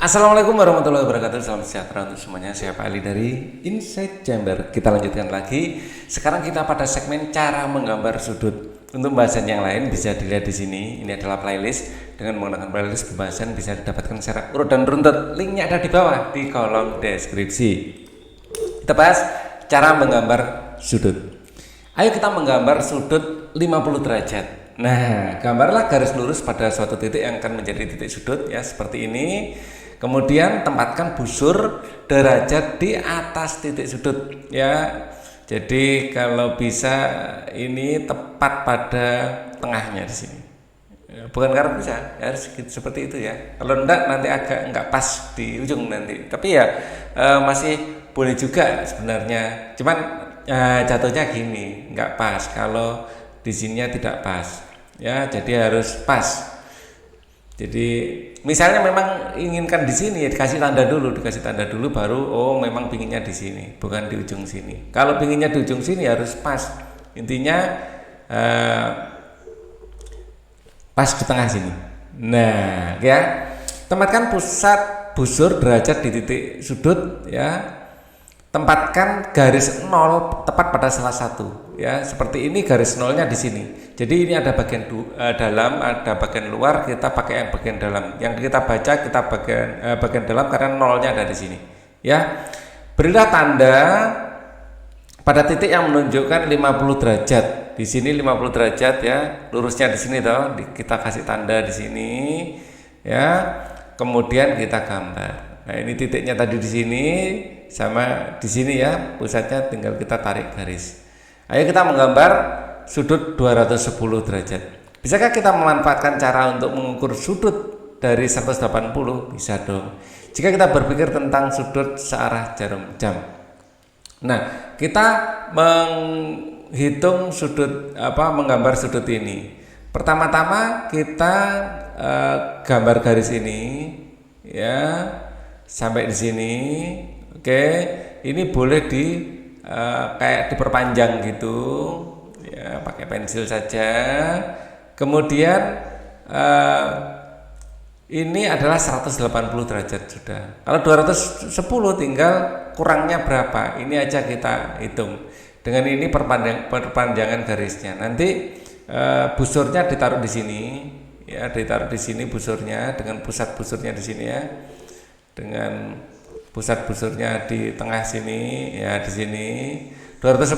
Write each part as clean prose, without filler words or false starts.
Assalamualaikum warahmatullahi wabarakatuh. Salam sejahtera untuk semuanya. Saya Pak Ali dari Insight Jember. Kita lanjutkan lagi. Sekarang kita pada segmen cara menggambar sudut. Untuk pembahasan yang lain bisa dilihat di sini. Ini adalah playlist. Dengan menggunakan playlist pembahasan bisa didapatkan secara urut dan runtut. Linknya ada di bawah di kolom deskripsi. Kita bahas cara menggambar sudut. Ayo kita menggambar sudut 50 derajat. Nah, gambarlah garis lurus pada suatu titik yang akan menjadi titik sudut ya, seperti ini. Kemudian tempatkan busur derajat di atas titik sudut ya. Jadi kalau bisa ini tepat pada tengahnya di sini. Bukan karena bisa, harus seperti itu ya. Kalau enggak nanti agak enggak pas di ujung nanti. Tapi ya masih boleh juga sebenarnya. Cuman jatuhnya gini, enggak pas. Kalau di sininya tidak pas. Ya, jadi harus pas. Jadi misalnya memang inginkan di sini, dikasih tanda dulu baru memang pinginnya di sini, bukan di ujung sini. Kalau pinginnya di ujung sini harus pas. Intinya pas di tengah sini. Nah, ya. Tempatkan pusat busur derajat di titik sudut ya. Tempatkan garis 0 tepat pada salah satu ya, seperti ini garis nolnya di sini. Jadi ini ada bagian dalam, ada bagian luar, kita pakai yang bagian dalam. Yang kita baca kita bagian dalam karena nolnya ada di sini ya. Berilah tanda pada titik yang menunjukkan 50 derajat. Di sini 50 derajat ya, lurusnya di sini toh, kita kasih tanda di sini ya. Kemudian kita gambar. Nah, ini titiknya tadi di sini sama di sini ya, pusatnya tinggal kita tarik garis. Ayo kita menggambar sudut 210 derajat. Bisakah kita memanfaatkan cara untuk mengukur sudut dari 180? Bisa dong. Jika kita berpikir tentang sudut searah jarum jam. Nah, kita menghitung sudut menggambar sudut ini. Pertama-tama kita gambar garis ini ya sampai di sini. Oke, ini boleh kayak diperpanjang gitu ya, pakai pensil saja. Kemudian ini adalah 180 derajat sudah. Kalau 210 tinggal kurangnya berapa, ini aja kita hitung. Dengan ini perpanjangan garisnya. Nanti busurnya ditaruh di sini ya, ditaruh di sini busurnya dengan pusat busurnya di sini ya. Dengan pusat busurnya di tengah sini ya, di sini 210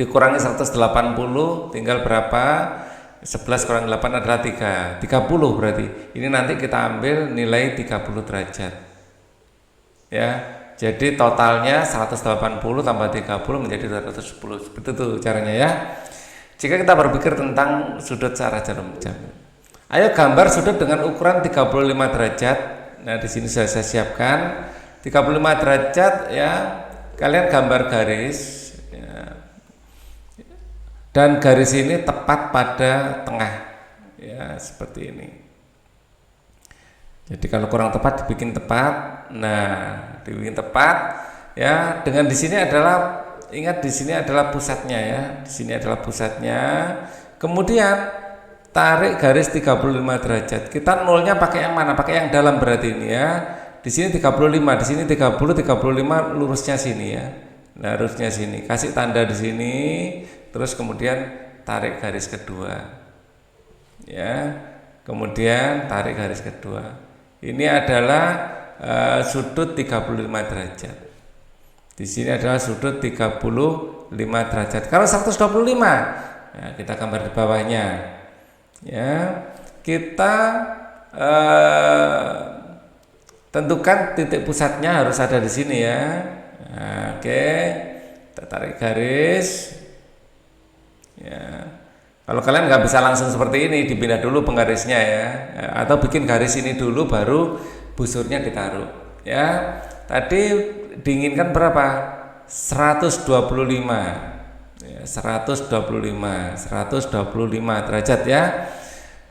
dikurangi 180 tinggal berapa? 11 kurang 8 adalah 30 berarti. Ini nanti kita ambil nilai 30 derajat ya. Jadi totalnya 180 tambah 30 menjadi 210. Seperti itu caranya ya. Jika kita berpikir tentang sudut searah jarum jam. Ayo gambar sudut dengan ukuran 35 derajat. Nah, di sini saya siapkan 35 derajat ya. Kalian gambar garis ya. Dan garis ini tepat pada tengah. Ya, seperti ini. Jadi kalau kurang tepat dibikin tepat. Nah, dibikin tepat ya. Dengan di sini adalah, ingat di sini adalah pusatnya ya. Di sini adalah pusatnya. Kemudian tarik garis 35 derajat. Kita nolnya pakai yang mana? Pakai yang dalam berarti ini ya. Di sini 35, di sini 30, 35 lurusnya sini ya. Nah, lurusnya sini. Kasih tanda di sini, terus kemudian tarik garis kedua. Ya. Kemudian tarik garis kedua. Ini adalah sudut 35 derajat. Di sini adalah sudut 35 derajat. Kalau 125, nah, kita gambar di bawahnya. Ya, kita tentukan titik pusatnya harus ada di sini ya. Nah, oke, kita tarik garis. Ya, kalau kalian nggak bisa langsung seperti ini, dipindah dulu penggarisnya ya, atau bikin garis ini dulu baru busurnya ditaruh. Ya, tadi diinginkan berapa? 125. 125 derajat ya.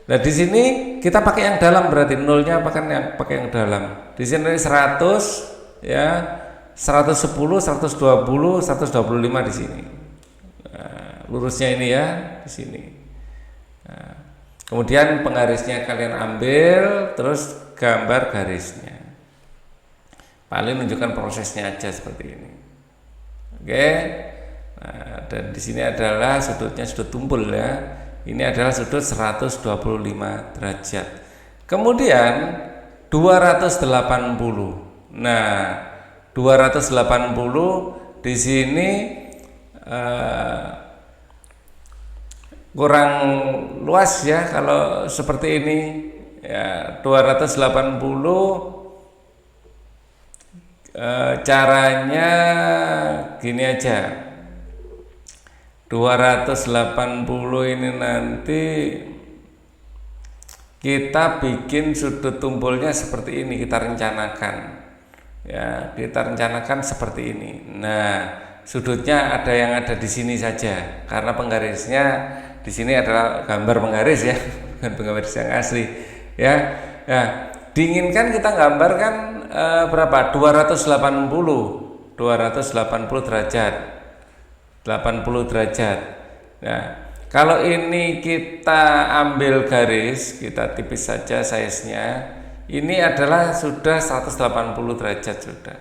Nah, di sini kita pakai yang dalam berarti nolnya pakai yang dalam. Di sini 100 ya, 110, 120, 125 di sini. Nah, lurusnya ini ya, di sini. Nah, Kemudian penggarisnya kalian ambil, terus gambar garisnya. Paling menunjukkan prosesnya aja seperti ini. Oke. Nah, dan di sini adalah sudutnya sudut tumpul ya. Ini adalah sudut 125 derajat. Kemudian 280. Nah, 280 di sini kurang luas ya kalau seperti ini. Ya, 280 caranya gini aja. 280 ini nanti kita bikin sudut tumpulnya seperti ini, kita rencanakan ya, kita rencanakan seperti ini. Nah, sudutnya ada yang ada di sini saja karena penggarisnya di sini adalah gambar penggaris ya, bukan penggaris yang asli ya. Nah, diinginkan kita gambarkan berapa? 280 derajat, 80 derajat. Nah, kalau ini kita ambil garis, kita tipis saja size-nya. Ini adalah sudah 180 derajat sudah.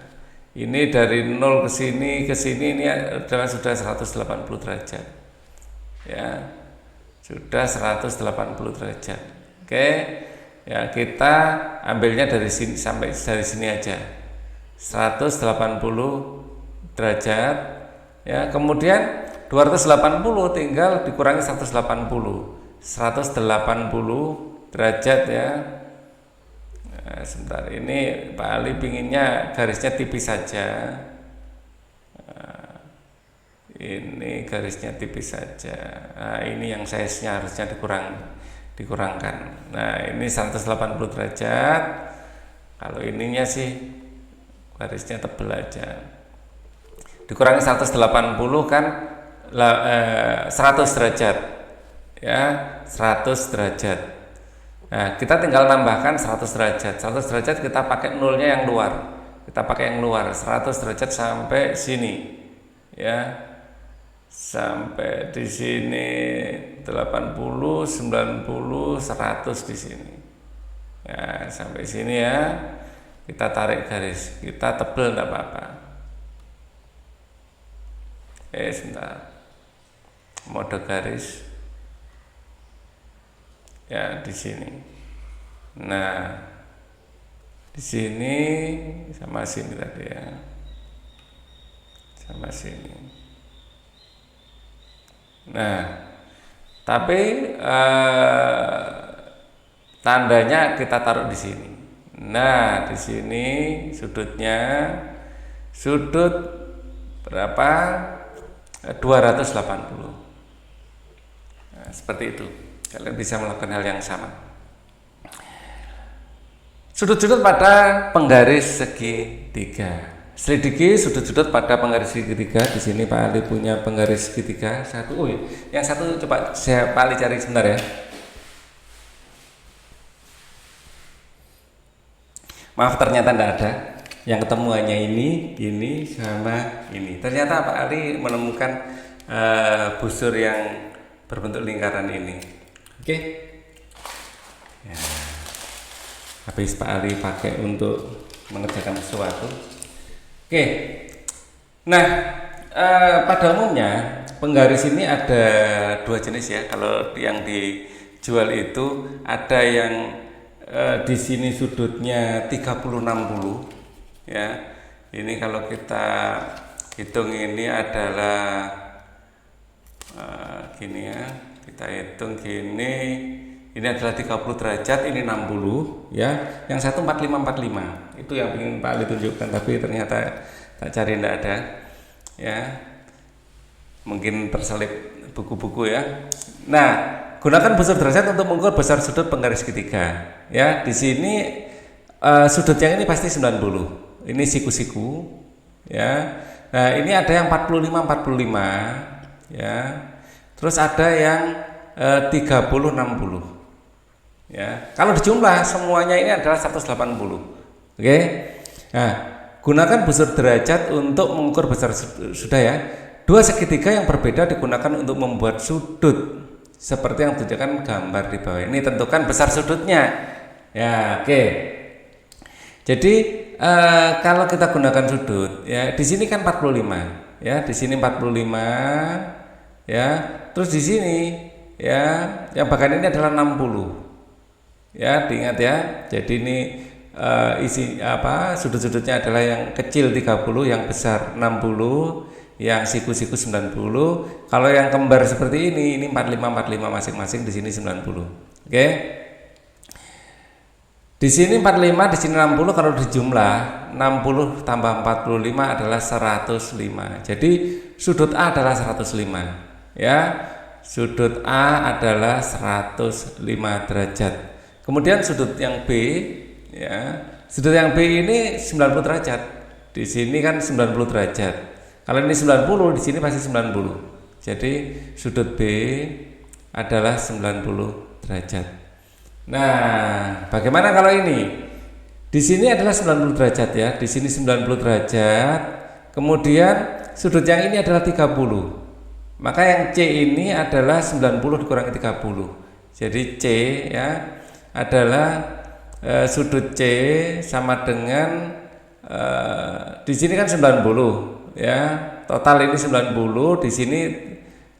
Ini dari 0 ke sini ini adalah sudah 180 derajat. Ya. Sudah 180 derajat. Oke. Ya, kita ambilnya dari sini sampai dari sini aja. 180 derajat. Ya, kemudian 280 tinggal dikurangi 180 derajat ya. Nah, sebentar, ini Pak Ali pinginnya garisnya tipis saja. Nah, ini garisnya tipis saja. Nah, ini yang size-nya harusnya dikurangkan. Nah, ini 180 derajat. Kalau ininya sih garisnya tebel aja. Dikurangi 180 kan 100 derajat ya, 100 derajat. Nah, kita tinggal nambahkan 100 derajat. 100 derajat kita pakai nolnya yang luar. Kita pakai yang luar 100 derajat sampai sini ya. Sampai di sini 80, 90, 100 di sini. Ya, sampai sini ya. Kita tarik garis. Kita tebel enggak apa-apa. Sebentar, mode garis ya di sini. Nah, di sini sama sini tadi ya, sama sini. Nah, tapi tandanya kita taruh di sini. Nah, di sini sudutnya sudut berapa? 280. Nah, seperti itu. Kalian bisa melakukan hal yang sama. Sudut-sudut pada penggaris segitiga. Selidiki sudut-sudut pada penggaris segitiga. Di sini Pak Ali punya penggaris segitiga satu. Yang satu coba Pak Ali cari sebentar ya. Maaf, ternyata tidak ada. Yang ketemu hanya ini sama ini. Ternyata Pak Ali menemukan busur yang berbentuk lingkaran ini. Oke. Ya. Habis Pak Ali pakai untuk mengerjakan sesuatu. Oke. Nah, pada umumnya penggaris ini ada dua jenis ya. Kalau yang dijual itu ada yang di sini sudutnya 30-60. Ya, ini kalau kita hitung ini adalah gini ya, kita hitung gini, ini adalah 30 derajat, ini 60 ya, yang satu 45-45, itu yang ingin Pak Ali tunjukkan, tapi ternyata tak cari tidak ada ya, mungkin terselip buku-buku ya. Nah, gunakan busur derajat untuk mengukur besar sudut penggaris segitiga ya. Di sini sudut yang ini pasti 90. Ini siku-siku ya. Nah, ini ada yang 45-45 ya. Terus ada yang 30-60 ya. Kalau dijumlah semuanya ini adalah 180. Oke. Nah, gunakan busur derajat untuk mengukur besar sudah ya. Dua segitiga yang berbeda digunakan untuk membuat sudut seperti yang tunjukkan gambar di bawah ini. Tentukan besar sudutnya. Ya, oke. Jadi kalau kita gunakan sudut, ya di sini kan 45, ya di sini 45, ya. Terus di sini, ya yang bagian ini adalah 60. Ya, diingat ya. Jadi ini isi sudut-sudutnya adalah yang kecil 30, yang besar 60, yang siku-siku 90. Kalau yang kembar seperti ini 45 masing-masing, di sini 90. Oke. Di sini 45, di sini 60. Kalau dijumlah 60 tambah 45 adalah 105. Jadi sudut A adalah 105. Ya. Sudut A adalah 105 derajat. Kemudian sudut yang B, ya. Sudut yang B ini 90 derajat. Di sini kan 90 derajat. Kalau ini 90, di sini pasti 90. Jadi sudut B adalah 90 derajat. Nah, bagaimana kalau ini? Di sini adalah 90 derajat ya. Di sini 90 derajat. Kemudian sudut yang ini adalah 30. Maka yang C ini adalah 90 dikurangi 30. Jadi C ya adalah sudut C sama dengan di sini kan 90 ya. Total ini 90, di sini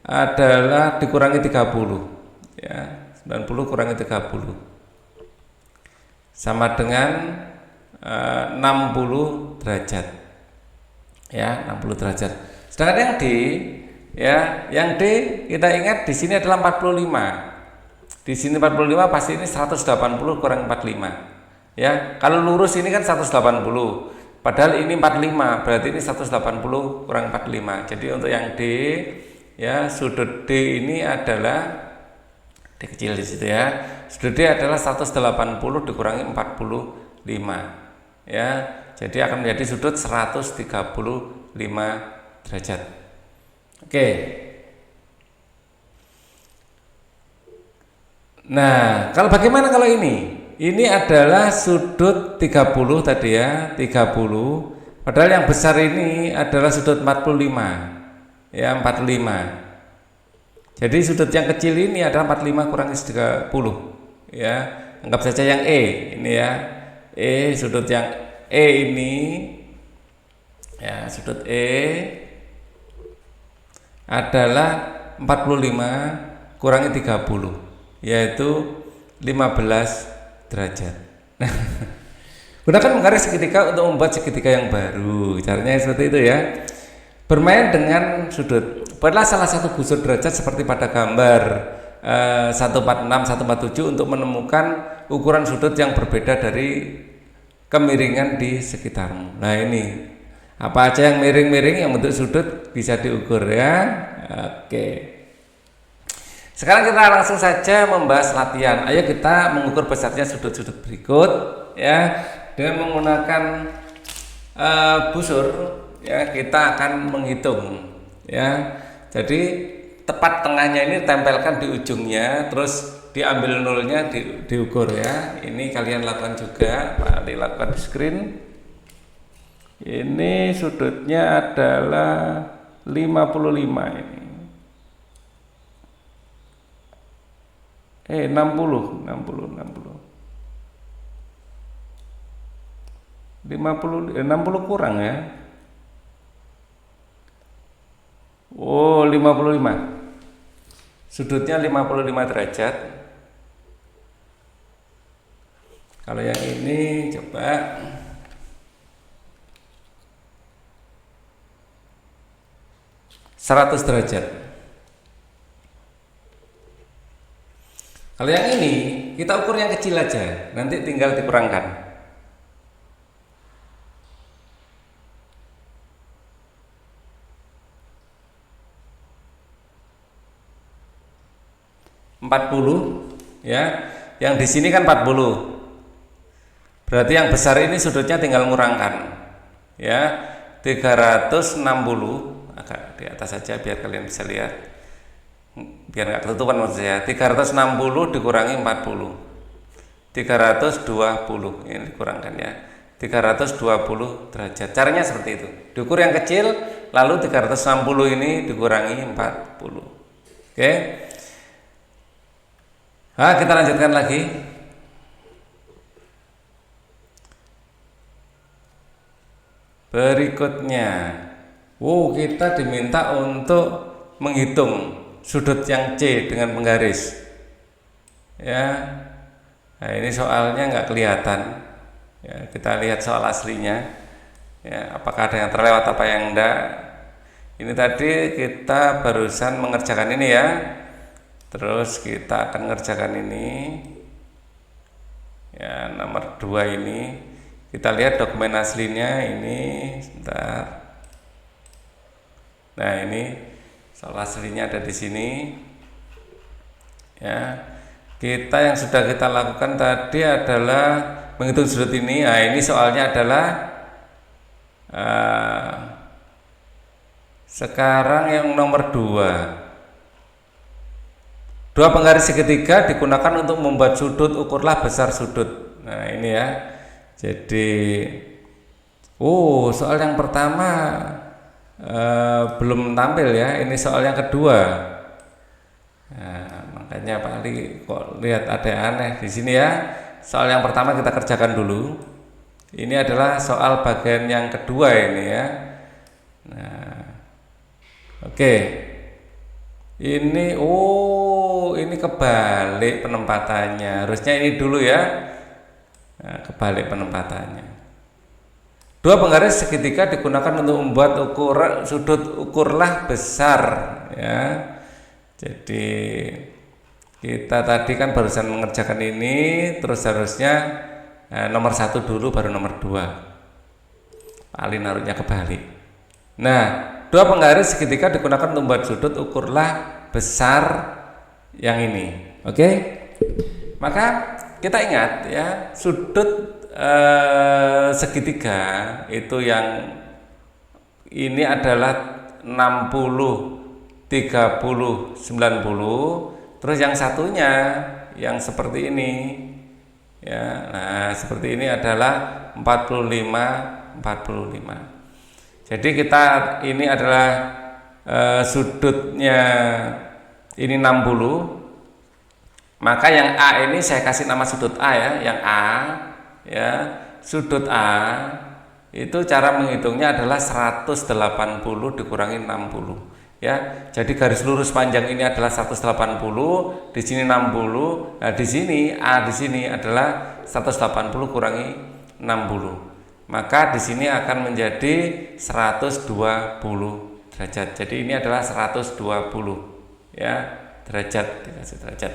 adalah dikurangi 30 ya. 90 kurangi 30 sama dengan 60 derajat. Ya, 60 derajat. Sedangkan yang D, ya, yang D kita ingat di sini adalah 45. Di sini 45, pasti ini 180 kurang 45. Ya, kalau lurus ini kan 180. Padahal ini 45, berarti ini 180 kurang 45. Jadi untuk yang D, ya, sudut D ini adalah D kecil di situ ya. Sudut D adalah 180 dikurangi 45. Ya, jadi akan menjadi sudut 135 derajat. Oke. Nah, kalau bagaimana kalau ini? Ini adalah sudut 30 tadi ya, 30. Padahal yang besar ini adalah sudut 45. Ya, 45. Jadi sudut yang kecil ini adalah 45 kurangi 30. Ya, anggap saja yang E ini ya. E, sudut yang E ini, ya, sudut E adalah 45 kurangi 30, yaitu 15 derajat. Gunakan menggaris segitiga untuk membuat segitiga yang baru. Caranya seperti itu ya. Bermain dengan sudut. Buatlah salah satu busur derajat seperti pada gambar 146, 147 untuk menemukan ukuran sudut yang berbeda dari kemiringan di sekitarmu. Nah, ini apa aja yang miring-miring yang bentuk sudut bisa diukur ya. Oke. Sekarang kita langsung saja membahas latihan. Ayo kita mengukur besarnya sudut-sudut berikut ya dengan menggunakan busur ya. Kita akan menghitung ya. Jadi tepat tengahnya ini tempelkan di ujungnya, terus diambil nolnya diukur ya. Ini kalian lakukan juga, Pak Adi lakukan di screen. Ini sudutnya adalah 55 ini. 60 kurang ya. Oh, 55. Sudutnya 55 derajat. Kalau yang ini coba 100 derajat. Kalau yang ini kita ukur yang kecil aja, nanti tinggal dikurangkan. 40 ya. Yang di sini kan 40. Berarti yang besar ini sudutnya tinggal ngurangkan. Ya, 360, agak di atas saja biar kalian bisa lihat. Biar nggak ketutupan maksud saya. 360 dikurangi 40. 320 ini dikurangkan ya. 320 derajat. Caranya seperti itu. Diukur yang kecil, lalu 360 ini dikurangi 40. Oke. Kita lanjutkan lagi. Berikutnya, kita diminta untuk menghitung sudut yang C dengan penggaris. Ya, nah ini soalnya nggak kelihatan. Ya, kita lihat soal aslinya. Ya, apakah ada yang terlewat apa yang enggak? Ini tadi kita barusan mengerjakan ini ya. Terus kita akan mengerjakan ini. Ya, nomor 2 ini. Kita lihat dokumen aslinya ini, sebentar. Nah, ini soal aslinya ada di sini. Ya. Yang sudah kita lakukan tadi adalah menghitung sudut ini. Nah, ini soalnya adalah sekarang yang nomor 2. Dua penggaris segitiga digunakan untuk membuat sudut, ukurlah besar sudut. Nah, ini ya. Jadi soal yang pertama belum tampil ya. Ini soal yang kedua. Nah, makanya Pak Ali kok lihat ada yang aneh di sini ya. Soal yang pertama kita kerjakan dulu. Ini adalah soal bagian yang kedua ini ya. Nah, oke. Ini ini kebalik penempatannya. Harusnya ini dulu ya. Nah, kebalik penempatannya. Dua penggaris segitiga digunakan untuk membuat sudut, ukurlah besar ya. Jadi kita tadi kan barusan mengerjakan ini, terus harusnya nomor 1 dulu baru nomor 2. Ali naruhnya kebalik. Nah, dua penggaris segitiga digunakan untuk membuat sudut, ukurlah besar yang ini. Oke? Maka kita ingat ya, sudut segitiga itu yang ini adalah 60, 30, 90. Terus yang satunya yang seperti ini ya. Nah, seperti ini adalah 45, 45. Jadi ini adalah sudutnya ini 60. Maka yang A ini saya kasih nama sudut A ya, yang A ya. Sudut A itu cara menghitungnya adalah 180 dikurangi 60 ya. Jadi garis lurus panjang ini adalah 180, di sini 60. Nah, di sini A di sini adalah 180 kurangi 60. Maka di sini akan menjadi 120 derajat. Jadi ini adalah 120 ya, derajat, dikasih derajat.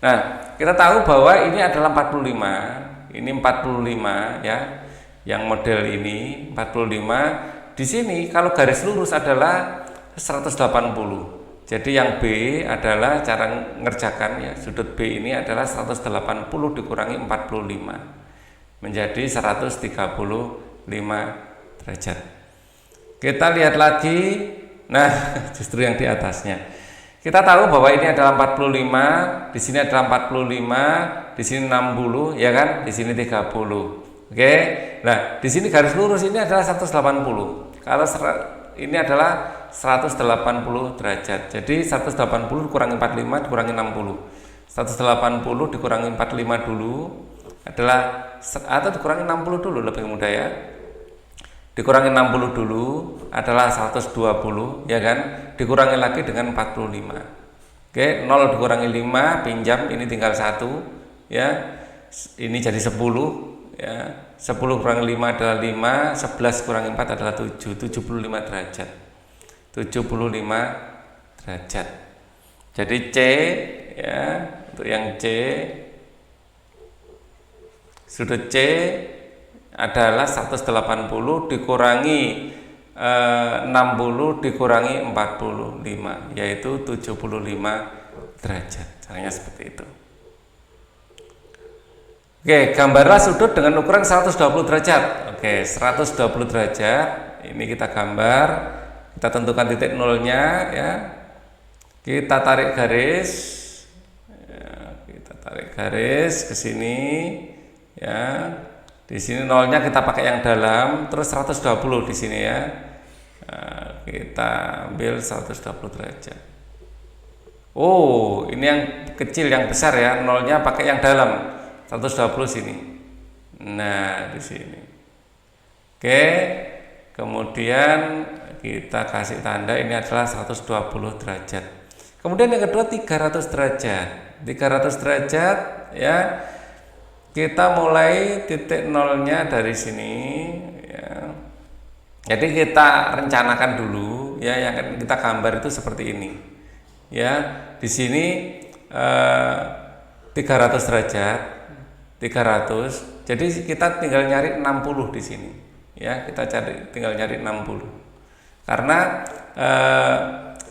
Nah, kita tahu bahwa ini adalah 45, ini 45 ya. Yang model ini 45. Di sini kalau garis lurus adalah 180. Jadi yang B adalah cara ngerjakan ya, sudut B ini adalah 180 dikurangi 45 menjadi 135 derajat. Kita lihat lagi. Nah, justru yang di atasnya. Kita tahu bahwa ini adalah 45, di sini adalah 45, di sini 60, ya kan? Di sini 30. Oke. Nah, di sini garis lurus ini adalah 180. Kalau ini adalah 180 derajat. Jadi 180 dikurangi 45 dikurangi 60. 180 dikurangi 45 dulu adalah, atau dikurangi 60 dulu lebih mudah ya. Dikurangi 60 dulu adalah 120 ya kan, dikurangi lagi dengan 45. Oke, 0 dikurangi 5 pinjam, ini tinggal 1 ya, ini jadi 10 ya. 10 kurangi 5 adalah 5, 11 kurangi 4 adalah 7, 75 derajat. 75 derajat. Jadi C ya, untuk yang C, sudut C adalah 180 dikurangi 60 dikurangi 45, yaitu 75 derajat. Caranya seperti itu. Oke, gambarlah sudut dengan ukuran 120 derajat. Oke, 120 derajat. Ini kita gambar. Kita tentukan titik nolnya ya. Kita tarik garis. Ya, kita tarik garis ke sini ya. Di sini nolnya kita pakai yang dalam, terus 120 di sini ya. Nah, kita ambil 120 derajat. Oh, ini yang kecil, yang besar ya, nolnya pakai yang dalam, 120 sini. Nah, di sini. Oke, kemudian kita kasih tanda ini adalah 120 derajat. Kemudian yang kedua 300 derajat. 300 derajat ya. Kita mulai titik nolnya dari sini ya. Jadi kita rencanakan dulu ya, yang kita gambar itu seperti ini. Ya, di sini 300 derajat. 300. Jadi kita tinggal nyari 60 di sini. Ya, kita tinggal nyari 60. Karena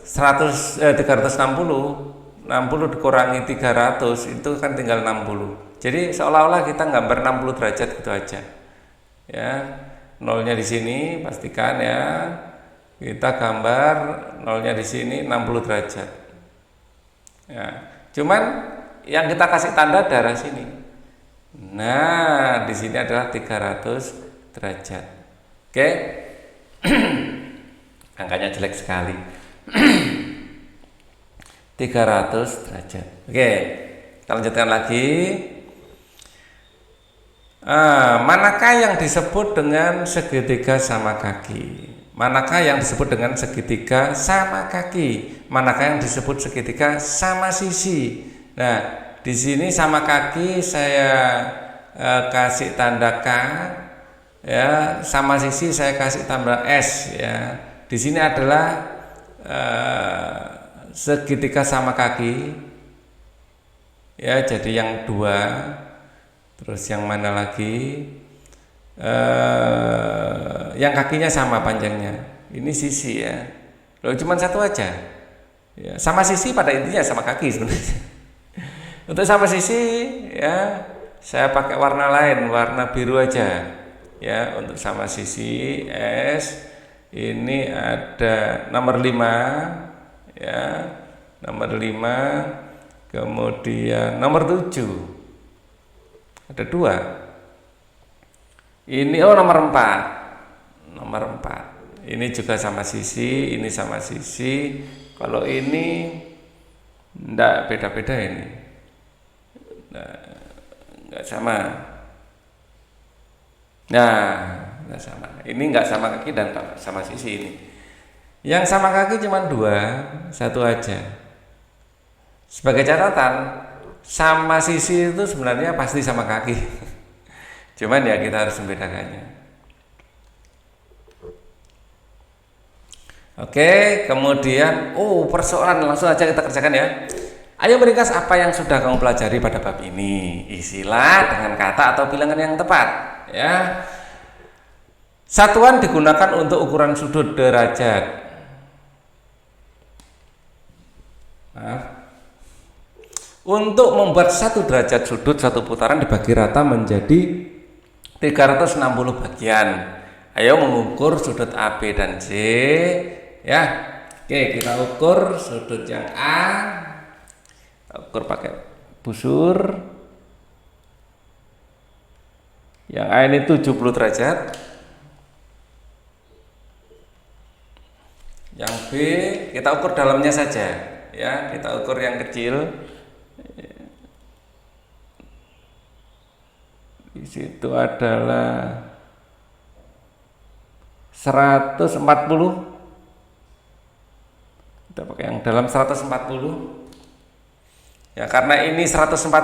360 dikurangi 300 itu kan tinggal 60. Jadi seolah-olah kita gambar 60 derajat gitu aja. Ya, nolnya di sini pastikan ya. Kita gambar nolnya di sini 60 derajat. Ya, cuman yang kita kasih tanda daerah sini. Nah, di sini adalah 300 derajat. Oke. Angkanya jelek sekali. 300 derajat. Oke, kita lanjutkan lagi. Manakah yang disebut dengan segitiga sama kaki? Manakah yang disebut dengan segitiga sama kaki? Manakah yang disebut segitiga sama sisi? Nah, di sini sama kaki saya kasih tanda K, ya. Sama sisi saya kasih tanda S, ya. Di sini adalah segitiga sama kaki, ya. Jadi yang dua. Terus yang mana lagi? Yang kakinya sama panjangnya. Ini sisi ya. Loh, cuma satu aja. Ya, sama sisi pada intinya sama kaki sebenarnya. Untuk sama sisi ya, saya pakai warna lain, warna biru aja. Ya, untuk sama sisi S ini ada nomor 5 ya. Nomor 5, kemudian nomor 7. Ada 2. Ini nomor 4. Nomor 4. Ini juga sama sisi, ini sama sisi. Kalau ini enggak, beda-beda ini. Enggak sama. Nah, enggak sama. Ini enggak sama kaki dan sama sisi ini. Yang sama kaki cuma 2, satu aja. Sebagai catatan, sama sisi itu sebenarnya pasti sama kaki. Cuman ya kita harus membedakannya. Oke, kemudian persoalan langsung aja kita kerjakan ya. Ayo meringkas apa yang sudah kamu pelajari pada bab ini. Isilah dengan kata atau bilangan yang tepat, ya. Satuan digunakan untuk ukuran sudut derajat. Untuk membuat 1 derajat sudut satu putaran dibagi rata menjadi 360 bagian. Ayo mengukur sudut AB dan C ya. Oke, kita ukur sudut yang A. Kita ukur pakai busur. Yang A ini 70 derajat. Yang B kita ukur dalamnya saja ya, kita ukur yang kecil. Di situ adalah 140. Kita pakai yang dalam 140. Ya, karena ini 140,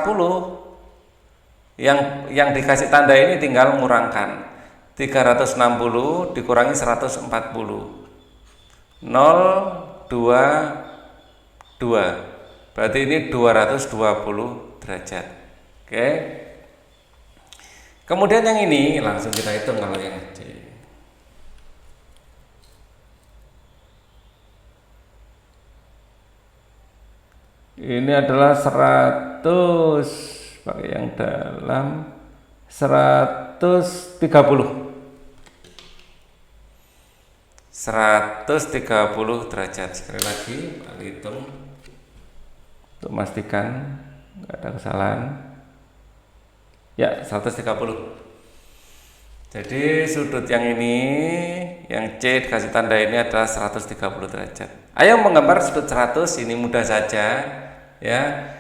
yang dikasih tanda ini tinggal mengurangkan. 360 dikurangi 140. 0, 2, 2. Berarti ini 220 derajat. Oke. Kemudian yang ini langsung kita hitung kalau yang kecil. Ini adalah 100, pakai yang dalam 130. 130 derajat. Sekali lagi kita hitung untuk memastikan nggak ada kesalahan. Ya, 130. Jadi sudut yang ini, yang C dikasih tanda ini adalah 130 derajat. Ayo menggambar sudut 100, ini mudah saja ya.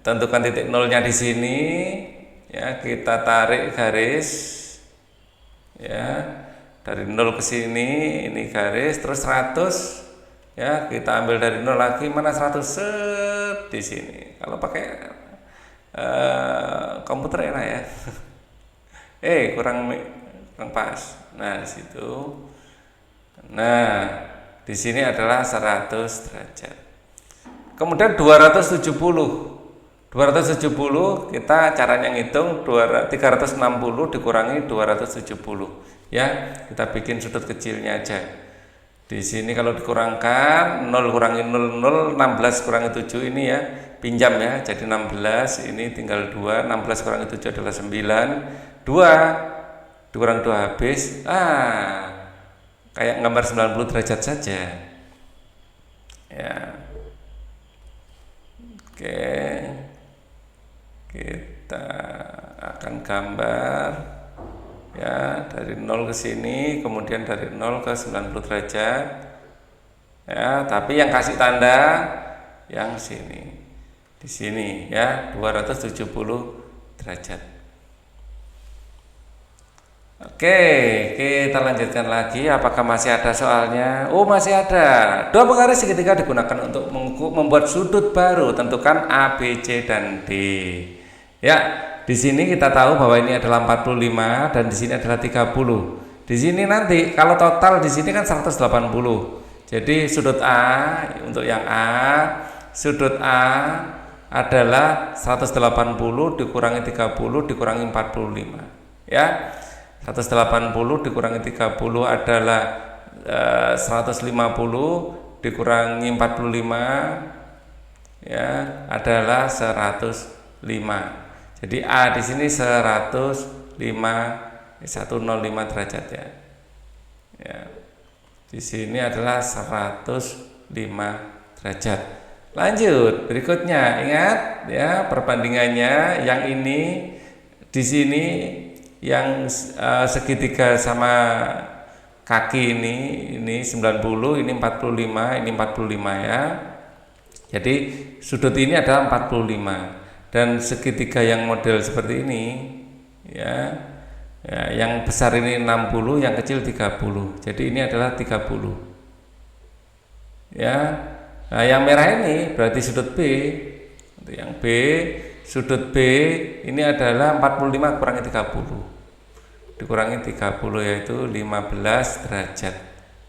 Tentukan titik nolnya di sini ya, kita tarik garis ya. Dari 0 ke sini ini garis, terus 100 ya, kita ambil dari 0 lagi, mana 100 set di sini. Kalau pakai komputer enak ya. kurang pas. Nah, di situ. Nah, di sini adalah 100 derajat. Kemudian 270 kita caranya ngitung 360 dikurangi 270 ya. Kita bikin sudut kecilnya aja. Di sini kalau dikurangkan 0 kurangi 0, 16 kurangi 7 ini ya, pinjam ya, jadi 16, ini tinggal 2, 16 kurangi 7 adalah 9, 2 dikurang 2 habis, kayak gambar 90 derajat saja ya. Oke, kita akan gambar ya, dari 0 ke sini, kemudian dari 0 ke 90 derajat ya, tapi yang kasih tanda yang sini, di sini ya, 270 derajat. Oke, kita lanjutkan lagi. Apakah masih ada soalnya? Oh, masih ada. Dua penggaris segitiga digunakan untuk membuat sudut baru. Tentukan A, B, C, dan D. Ya, di sini kita tahu bahwa ini adalah 45 dan di sini adalah 30. Di sini nanti kalau total di sini kan 180. Jadi sudut A, untuk yang A, sudut A adalah 180 dikurangi 30 dikurangi 45. Ya. 180 dikurangi 30 adalah 150 dikurangi 45 ya, adalah 105. Jadi A di sini 105 derajat ya. Ya. Di sini adalah 105 derajat. Lanjut, berikutnya ingat ya, perbandingannya yang ini di sini yang segitiga sama kaki ini 90, ini 45, ini 45 ya. Jadi sudut ini adalah 45 dan segitiga yang model seperti ini ya, yang besar ini 60, yang kecil 30. Jadi ini adalah 30 ya. Nah, yang merah ini berarti sudut B. Untuk yang B, sudut B ini adalah 45 kurangi 30 dikurangi 30 yaitu 15 derajat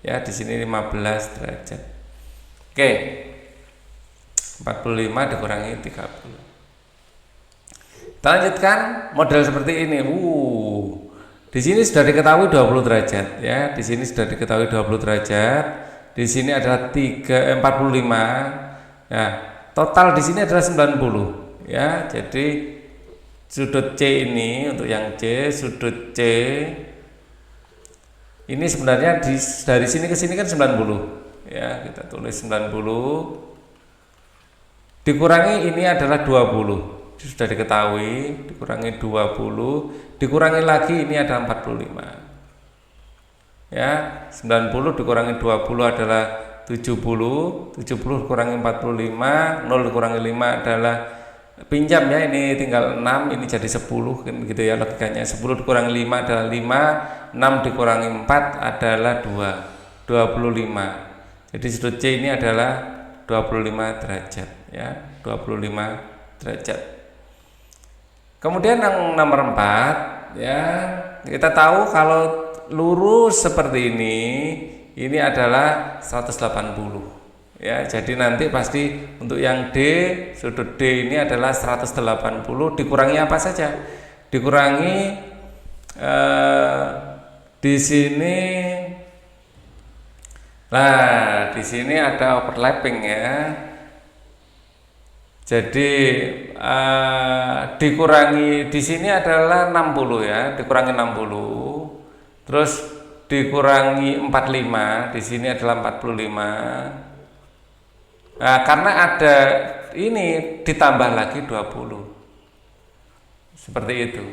ya. Di sini 15 derajat. Oke, 45 dikurangi 30. Kita lanjutkan model seperti ini. Di sini sudah diketahui 20 derajat ya. Di sini sudah diketahui 20 derajat. Di sini adalah 45. Nah, total di sini adalah 90 ya. Jadi sudut C ini, untuk yang C, sudut C ini sebenarnya dari sini ke sini kan 90 ya. Kita tulis 90 dikurangi ini adalah 20, sudah diketahui, dikurangi 20 dikurangi lagi ini adalah 45 ya. 90 dikurangi 20 adalah 70 dikurangi 45, 0 dikurangi 5 adalah pinjam ya, ini tinggal 6, ini jadi 10 kan gitu ya logikanya. 10 dikurangi 5 adalah 5, 6 dikurangi 4 adalah 2, 25. Jadi sudut C ini adalah 25 derajat ya, 25 derajat. Kemudian yang nomor 4 ya, kita tahu kalau lurus seperti ini adalah 180 ya. Jadi nanti pasti untuk yang D, sudut D ini adalah 180 dikurangi apa saja? Dikurangi di sini. Nah, di sini ada overlapping ya. Jadi dikurangi di sini adalah 60 ya, dikurangi 60. Terus dikurangi 45, di sini adalah 45. Nah, karena ada ini ditambah lagi 20. Seperti itu.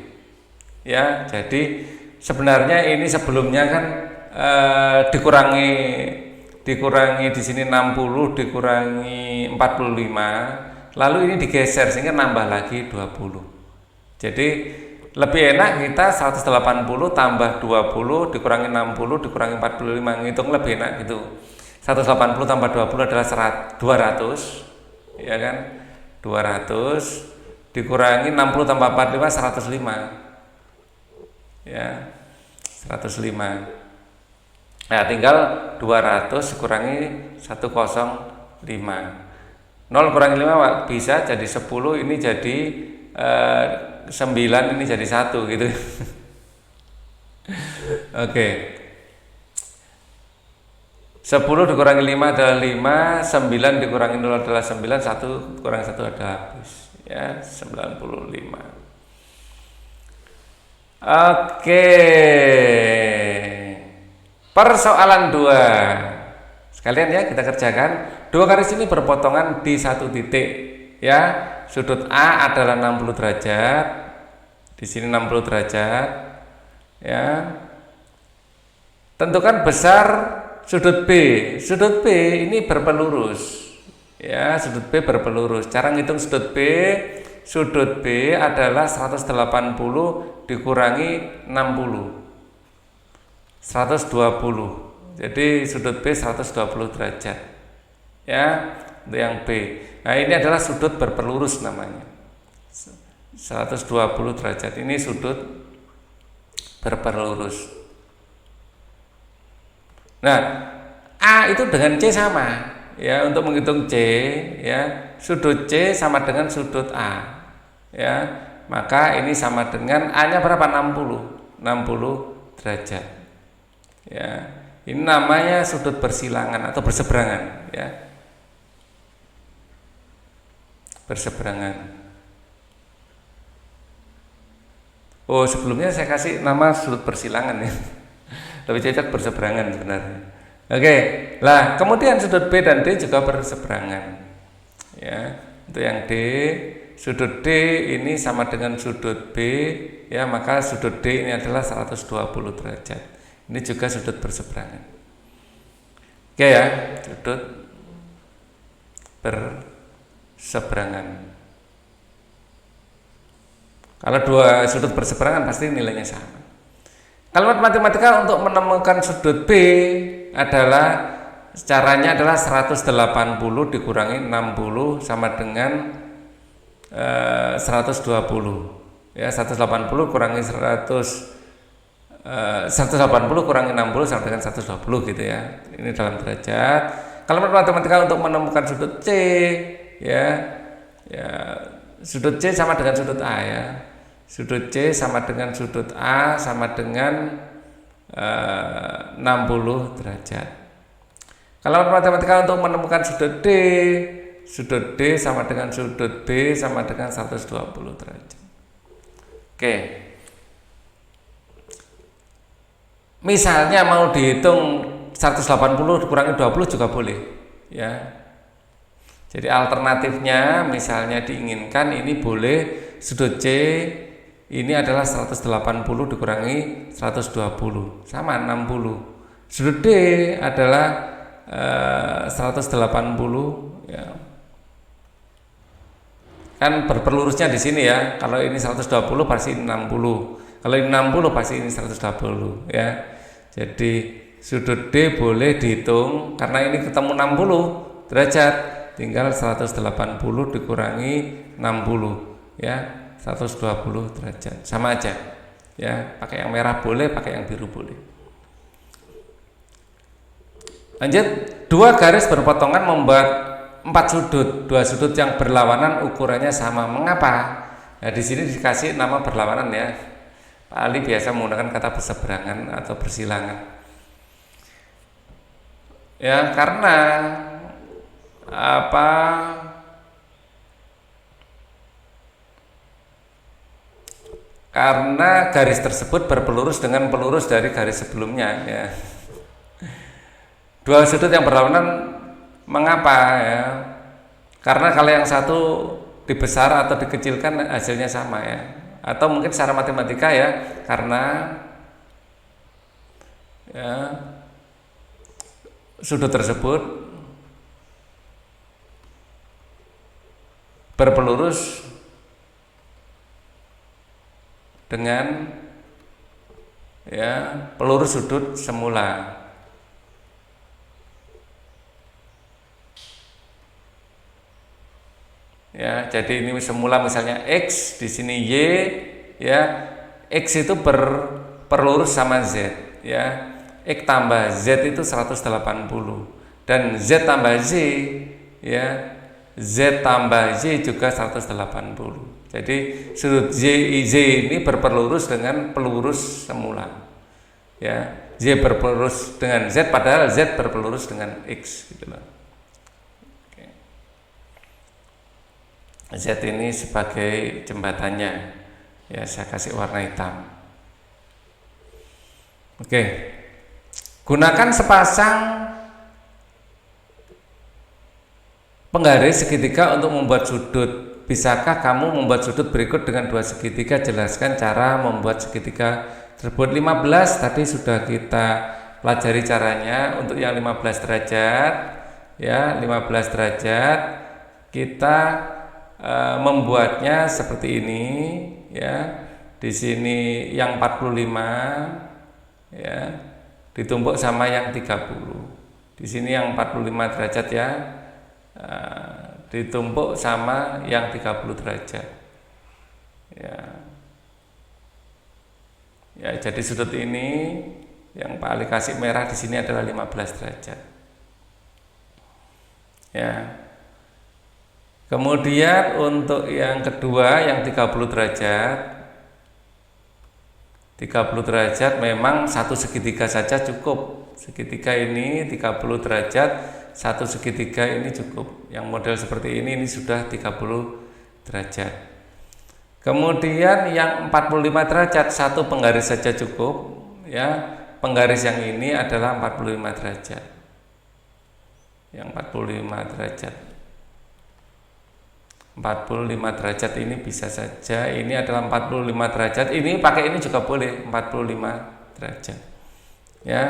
Ya, jadi sebenarnya ini sebelumnya kan dikurangi di sini 60 dikurangi 45, lalu ini digeser sehingga nambah lagi 20. Jadi lebih enak kita 180 tambah 20 dikurangi 60 dikurangi 45, ngitung lebih enak gitu. 180 tambah 20 adalah 200, ya kan? 200 dikurangi 60 tambah 45 105. Ya. 105. Nah, tinggal 200 kurangi 105. 0 kurangi 5 bisa jadi 10, ini jadi 9, ini jadi 1 gitu. Oke. 10 dikurangi 5 adalah 5, 9 dikurangi 0 adalah 9, 1 kurangi 1 adalah habis. Ya, 95. Oke. Persoalan 2. Sekalian ya kita kerjakan. Dua garis ini berpotongan di satu titik. Ya, sudut A adalah 60 derajat. Di sini 60 derajat. Ya. Tentukan besar sudut B. Sudut B ini berpelurus. Ya, sudut B berpelurus. Cara ngitung sudut B adalah 180 dikurangi 60. 120. Jadi sudut B 120 derajat. Ya, untuk yang B. Nah, ini adalah sudut berpelurus namanya. 120 derajat. Ini sudut berpelurus. Nah, A itu dengan C sama. Ya, untuk menghitung C, ya, sudut C sama dengan sudut A. Ya, maka ini sama dengan A-nya berapa? 60 derajat. Ya, ini namanya sudut bersilangan atau berseberangan, ya. Berseberangan. Oh, sebelumnya saya kasih nama sudut bersilangan ya. Lebih cocok berseberangan sebenarnya. Oke, lah kemudian sudut B dan D juga berseberangan. Ya, untuk yang D, sudut D ini sama dengan sudut B, ya, maka sudut D ini adalah 120 derajat. Ini juga sudut berseberangan. Oke ya, sudut berseberangan. Kalau dua sudut berseberangan pasti nilainya sama. Kalimat matematika untuk menemukan sudut B adalah caranya adalah 180 dikurangi 60 sama dengan 120. Ya, 180 kurangi 180 kurangi 60 sama dengan 120 gitu ya. Ini dalam derajat. Kalimat matematika untuk menemukan sudut C, ya sudut C sama dengan sudut A ya. Sudut C sama dengan sudut A sama dengan 60 derajat. Kalau matematika untuk menemukan sudut D sama dengan sudut B sama dengan 120 derajat. Oke. Misalnya mau dihitung 180 dikurangi 20 juga boleh, ya. Jadi alternatifnya misalnya diinginkan ini boleh sudut C ini adalah 180 dikurangi 120 sama 60. Sudut D adalah 180 ya. Kan berpelurusnya di sini ya. Kalau ini 120 pasti ini 60. Kalau ini 60 pasti ini 120 ya. Jadi sudut D boleh dihitung karena ini ketemu 60 derajat. Tinggal 180 dikurangi 60 ya. 120 derajat, sama aja ya, pakai yang merah boleh, pakai yang biru boleh. Lanjut, dua garis berpotongan membuat 4 sudut, dua sudut yang berlawanan ukurannya sama. Mengapa? Nah, di sini dikasih nama berlawanan ya. Pak Ali biasa menggunakan kata berseberangan atau bersilangan. Ya, karena apa? Karena garis tersebut berpelurus dengan pelurus dari garis sebelumnya ya. Dua sudut yang berlawanan, mengapa ya? Karena kalau yang satu dibesar atau dikecilkan hasilnya sama ya. Atau mungkin secara matematika ya, karena ya, sudut tersebut berpelurus dengan ya pelurus sudut semula. Ya, jadi ini semula misalnya X, di sini Y, ya. X itu berpelurus sama Z, ya. X tambah Z itu 180 dan Z tambah Z, ya. Z tambah Y juga 180. Jadi sudut Z ini berpelurus dengan pelurus semula. Ya, Z berpelurus dengan Z padahal Z berpelurus dengan X gitu loh. Z ini sebagai jembatannya, ya saya kasih warna hitam. Oke, gunakan sepasang penggaris segitiga untuk membuat sudut. Bisakah kamu membuat sudut berikut dengan dua segitiga? Jelaskan cara membuat segitiga tersebut. 15 tadi sudah kita pelajari caranya. Untuk yang 15 derajat, ya 15 derajat kita membuatnya seperti ini, ya. Di sini yang 45, ya, ditumpuk sama yang 30. Di sini yang 45 derajat, ya, ditumpuk sama yang 30 derajat. Ya. Ya, jadi sudut ini yang Pak Ali kasih merah di sini adalah 15 derajat. Ya. Kemudian untuk yang kedua yang 30 derajat, 30 derajat memang satu segitiga saja cukup. Segitiga ini 30 derajat, satu segitiga ini cukup. Yang model seperti ini sudah 30 derajat. Kemudian yang 45 derajat satu penggaris saja cukup, ya. Penggaris yang ini adalah 45 derajat. Yang 45 derajat. 45 derajat ini bisa saja, ini adalah 45 derajat, ini pakai ini juga boleh 45 derajat, ya.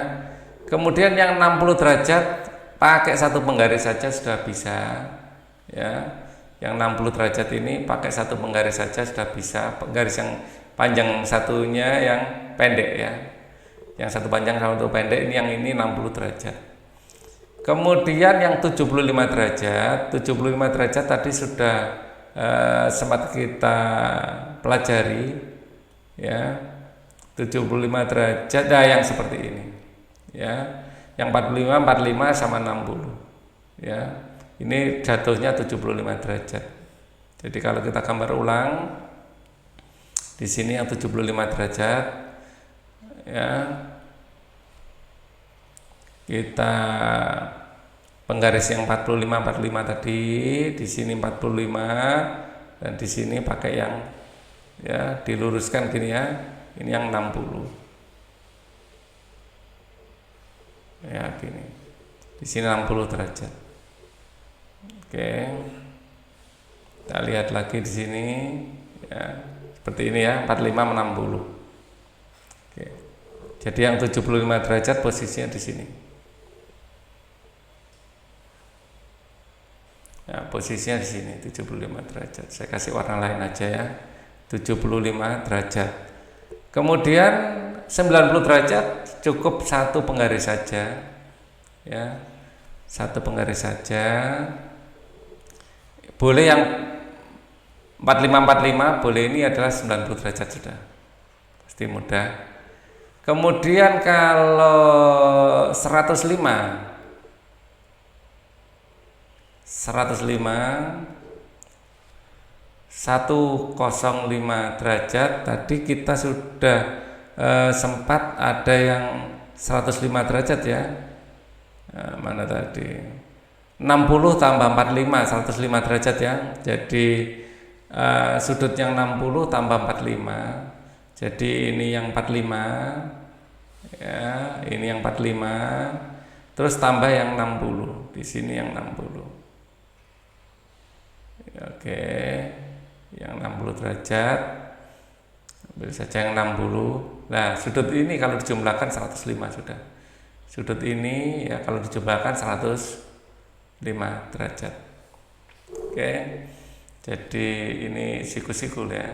Kemudian yang 60 derajat pakai satu penggaris saja sudah bisa, ya. Yang 60 derajat ini pakai satu penggaris saja sudah bisa. Penggaris yang panjang satunya yang pendek, ya. Yang satu panjang satu pendek, ini yang ini 60 derajat. Kemudian yang 75 derajat, 75 derajat tadi sudah sempat kita pelajari, ya. 75 derajat, nah yang seperti ini, ya. Yang 45 sama 60, ya. Ini jatuhnya 75 derajat. Jadi kalau kita gambar ulang, di sini yang 75 derajat, ya. Kita penggaris yang 45 tadi, di sini 45 dan di sini pakai yang, ya, diluruskan gini, ya. Ini yang 60. Ya, gini. Di sini 60 derajat. Oke. Kita lihat lagi di sini, ya. Seperti ini, ya, 45 60. Oke. Jadi yang 75 derajat posisinya di sini. Ya, posisinya di sini 75 derajat. Saya kasih warna lain aja, ya. 75 derajat. Kemudian 90 derajat cukup satu penggaris saja, ya. Satu penggaris saja. Boleh yang 45 boleh, ini adalah 90 derajat sudah. Pasti mudah. Kemudian kalau 105 105 derajat tadi kita sudah sempat ada yang 105 derajat, ya. Nah, mana tadi 60 tambah 45 105 derajat, ya. Jadi sudut yang 60 tambah 45, jadi ini yang 45, ya, ini yang 45, terus tambah yang 60, di sini yang 60. Oke, yang 60 derajat. ambil saja yang 60. Nah, sudut ini kalau dijumlahkan 105 sudah. Sudut ini ya kalau dijumlahkan 105 derajat. Oke. Jadi ini siku-sikul ya.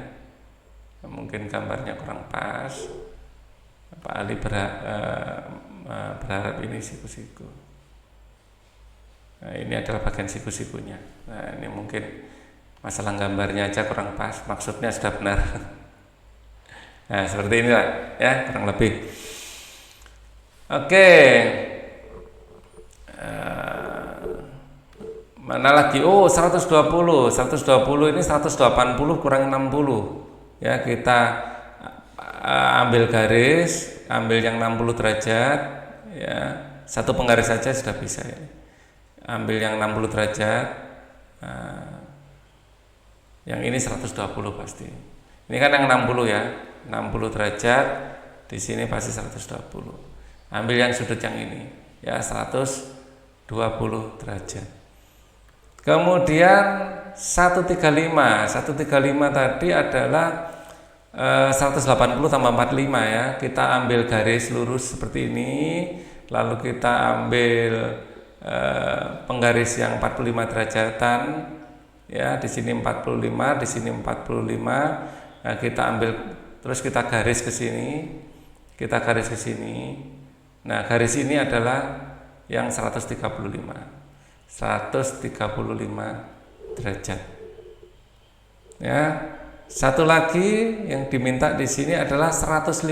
Mungkin gambarnya kurang pas. Pak Ali berharap ini siku-siku. Nah, ini adalah bagian siku-sikunya. Nah, ini mungkin masalah gambarnya aja kurang pas, maksudnya sudah benar. Nah, seperti inilah ya, kurang lebih. Oke. Mana lagi? Oh, 120. 120 ini 180 kurang 60. Ya, kita ambil garis, ambil yang 60 derajat ya. Satu penggaris saja sudah bisa ya. Ambil yang 60 derajat. Nah, yang ini 120 pasti. Ini kan yang 60 ya. 60 derajat, di sini pasti 120. Ambil yang sudut yang ini ya, 120 derajat. Kemudian 135. 135 tadi adalah 180 tambah 45 ya. Kita ambil garis lurus seperti ini, lalu kita ambil penggaris yang 45 derajatan ya, di sini 45, di sini 45. Nah, kita ambil terus kita garis ke sini. Kita garis ke sini. Nah, garis ini adalah yang 135. 135 derajat. Ya. Satu lagi yang diminta di sini adalah 150.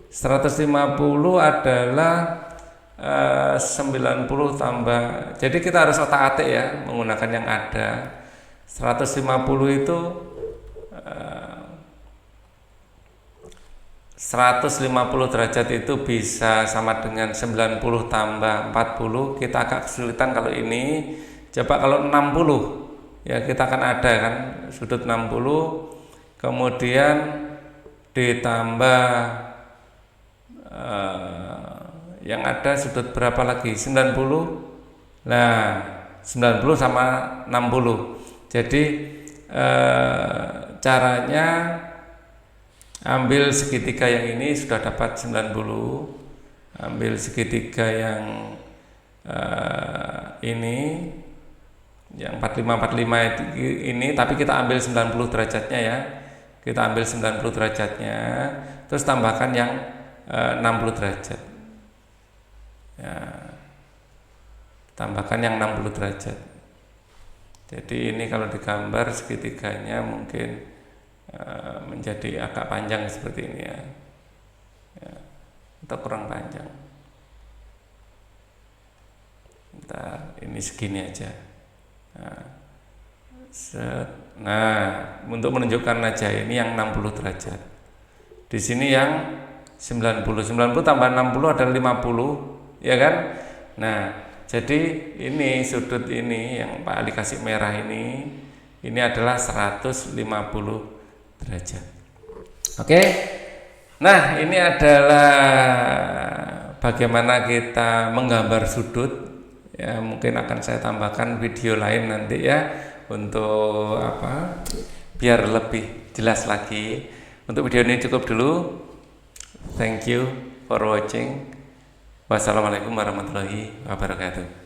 150 adalah 90 tambah. Jadi kita harus otak-atik ya menggunakan yang ada. 150 itu 150 derajat itu bisa sama dengan 90 tambah 40. Kita agak kesulitan kalau ini. Coba kalau 60 ya, kita akan ada kan sudut 60, kemudian ditambah yang ada sudut berapa lagi? 90. Nah, 90 sama 60. Jadi caranya ambil segitiga yang ini sudah dapat 90. Ambil segitiga yang ini yang 45 ini, tapi kita ambil 90 derajatnya ya. Kita ambil 90 derajatnya, terus tambahkan yang 60 derajat. Ya. Tambahkan yang 60 derajat. Jadi ini kalau digambar segitiganya mungkin menjadi agak panjang seperti ini ya. Ya. Atau kurang panjang. Bentar, ini segini aja. Nah, untuk menunjukkan aja ini yang 60 derajat. Di sini yang 90. 90 tambah 60 adalah 50, ya kan? Nah, jadi ini sudut ini yang Pak Ali kasih merah ini adalah 150 derajat. Oke. Nah, ini adalah bagaimana kita menggambar sudut. Ya, mungkin akan saya tambahkan video lain nanti ya untuk apa? Biar lebih jelas lagi. Untuk video ini cukup dulu. Thank you for watching. Wassalamualaikum warahmatullahi wabarakatuh.